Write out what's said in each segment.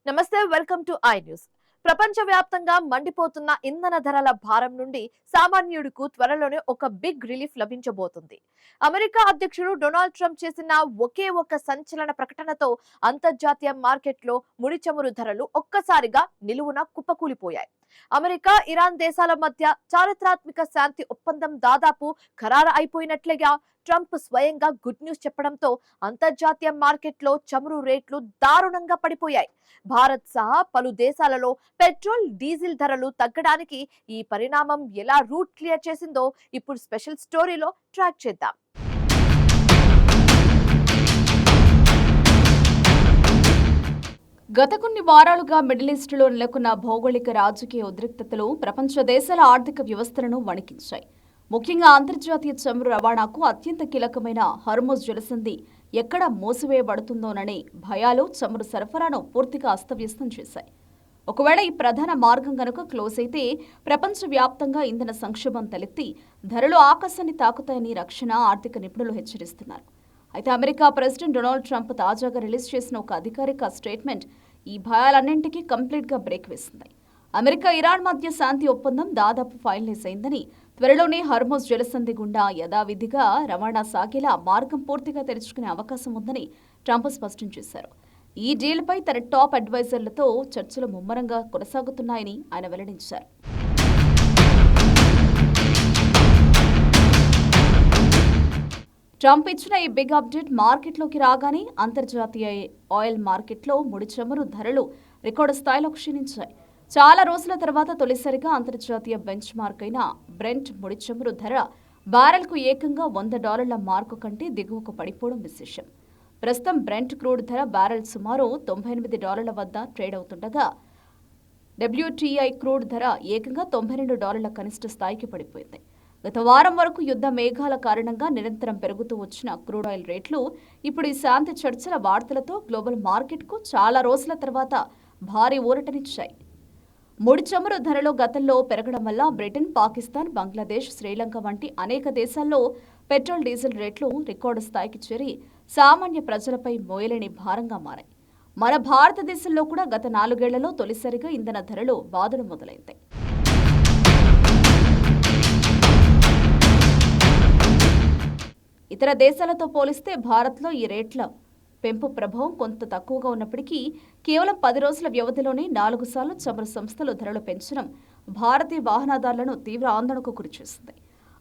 నమస్తే, welcome to I news. ప్రపంచవ్యాప్తంగా మండిపోతున్న ఇంధన ధరల భారం నుండి సామాన్యుడికి త్వరలోనే ఒక బిగ్ రిలీఫ్ లభించబోతుంది. అమెరికా అధ్యక్షుడు డొనాల్డ్ ట్రంప్ చేసిన ఒకే ఒక సంచలన ప్రకటనతో అంతర్జాతీయ మార్కెట్లో ముడి చమురు ధరలు ఒక్కసారిగా నిలువున కుప్పకూలిపోయాయి. అమెరికా, ఇరాన్ దేశాల మధ్య చారిత్రాత్మక శాంతి ఒప్పందం దాదాపు ఖరారు అయిపోయినట్లుగా ట్రంప్ స్వయంగా గుడ్ న్యూస్ చెప్పడంతో అంతర్జాతీయ మార్కెట్లో చమురు రేట్లు దారుణంగా పడిపోయాయి. భారత్ సహా పలు దేశాలలో పెట్రోల్, డీజిల్ ధరలు తగ్గడానికి ఈ పరిణామం ఎలా రూట్ క్లియర్ చేసిందో ఇప్పుడు స్పెషల్ స్టోరీలో ట్రాక్ చేద్దాం. గత కొన్ని వారాలుగా మిడిల్ ఈస్టులో నెలకొన్న భౌగోళిక రాజకీయ ఉద్రిక్తతలు ప్రపంచ దేశాల ఆర్థిక వ్యవస్థలను వణికించాయి. ముఖ్యంగా అంతర్జాతీయ చమురు రవాణాకు అత్యంత కీలకమైన హర్ముజ్ జలసంధి ఎక్కడ మూసివేయబడుతుందోననే భయాలు చమురు సరఫరాను పూర్తిగా అస్తవ్యస్తం చేశాయి. ఒకవేళ ఈ ప్రధాన మార్గం గనుక క్లోజ్ అయితే ప్రపంచవ్యాప్తంగా ఇంధన సంక్షోభం తలెత్తి ధరలు ఆకాశాన్ని తాకుతాయని రక్షణ, ఆర్థిక నిపుణులు హెచ్చరిస్తున్నారు. అయితే అమెరికా ప్రెసిడెంట్ డొనాల్డ్ ట్రంప్ తాజాగా రిలీజ్ చేసిన ఒక అధికారిక స్టేట్మెంట్ ఈ భయాలన్నింటికీ కంప్లీట్గా బ్రేక్ వేసింది. అమెరికా, ఇరాన్ మధ్య శాంతి ఒప్పందం దాదాపు ఫైనలైజ్ అయిందని, త్వరలోనే హర్ముజ్ జలసంధి గుండా యథావిధిగా రవాణా సాగేలా మార్గం పూర్తిగా తెరుచుకునే అవకాశం ఉందని ట్రంప్ స్పష్టం చేశారు. ఈ డీల్పై తన టాప్ అడ్వైజర్లతో చర్చలు ముమ్మరంగా కొనసాగుతున్నాయని ఆయన వెల్లడించారు. ట్రంప్ ఇచ్చిన ఈ బిగ్ అప్డేట్ మార్కెట్లోకి రాగానే అంతర్జాతీయ ఆయిల్ మార్కెట్లో ముడి చమురు ధరలు రికార్డు స్థాయిలో క్షీణించాయి. చాలా రోజుల తర్వాత తొలిసారిగా అంతర్జాతీయ బెంచ్ మార్క్ అయిన బ్రెంట్ ముడి చమురు ధర బ్యారెల్కు ఏకంగా $100 మార్కు కంటే దిగువకు పడిపోవడం విశేషం. ప్రస్తుతం బ్రెంట్ క్రూడ్ ధర బ్యారెల్ సుమారు $98 వద్ద ట్రేడ్ అవుతుండగా WTI క్రూడ్ ధర ఏకంగా $92 కనిష్ట స్థాయికి పడిపోయింది. గత వారం వరకు యుద్ధ మేఘాల కారణంగా నిరంతరం పెరుగుతూ వచ్చిన క్రూడ్ ఆయిల్ రేట్లు ఇప్పుడు ఈ శాంతి చర్చల వార్తలతో గ్లోబల్ మార్కెట్కు చాలా రోజుల తర్వాత భారీ ఊరటనిచ్చాయి. ముడి చమురు ధరలో గతంలో పెరగడం వల్ల బ్రిటన్, పాకిస్తాన్, బంగ్లాదేశ్, శ్రీలంక వంటి అనేక దేశాల్లో పెట్రోల్, డీజిల్ రేట్లు రికార్డు స్థాయికి చేరి సామాన్య ప్రజలపై మోయలేని భారంగా మారాయి. మన భారతదేశంలో కూడా గత 4 ఏళ్లలో తొలిసారిగా ఇంధన ధరలు బాధలు మొదలైంది. ఇతర దేశాలతో పోలిస్తే భారత్లో ఈ రేట్ల పెంపు ప్రభావం కొంత తక్కువగా ఉన్నప్పటికీ కేవలం 10 రోజుల వ్యవధిలోనే 4 సార్లు చమురు సంస్థలు ధరలు పెంచడం భారతీయ వాహనదారులను తీవ్ర ఆందోళనకు గురిచేసింది.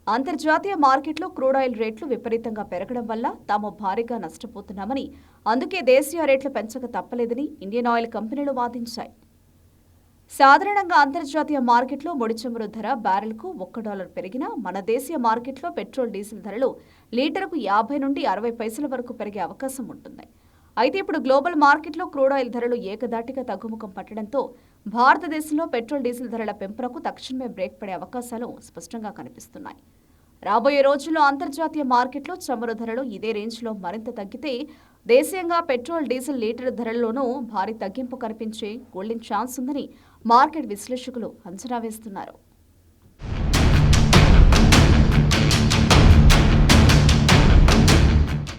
అంతర్జాతీయ మార్కెట్లో క్రూడ్ ఆయిల్ రేట్లు విపరీతంగా పెరగడం వల్ల తాము భారీగా నష్టపోతున్నామని, అందుకే దేశీయ రేట్లు పెంచక తప్పలేదని ఇండియన్ ఆయిల్ కంపెనీలు వాదించాయి. సాధారణంగా అంతర్జాతీయ మార్కెట్లో ముడి చమురు ధర బ్యారెల్కు $1 పెరిగినా మన దేశీయ మార్కెట్లో పెట్రోల్, డీజిల్ ధరలు లీటరుకు 50 నుండి 60 పైసల వరకు పెరిగే అవకాశం ఉంటుంది. అయితే ఇప్పుడు గ్లోబల్ మార్కెట్లో క్రూడ్ ఆయిల్ ధరలు ఏకదాటిగా తగ్గుముఖం పట్టడంతో భారతదేశంలో పెట్రోల్, డీజిల్ ధరల పెంపునకు తక్షణమే బ్రేక్ పడే అవకాశాలు స్పష్టంగా కనిపిస్తున్నాయి. రాబోయే రోజుల్లో అంతర్జాతీయ మార్కెట్లో చమురు ధరలు ఇదే రేంజ్లో మరింత తగ్గితే దేశీయంగా పెట్రోల్, డీజిల్ లీటర్ ధరల్లోనూ భారీ తగ్గింపు కనిపించే గోల్డెన్ ఛాన్స్ ఉందని మార్కెట్ విశ్లేషకులు అంచనా వేస్తున్నారు.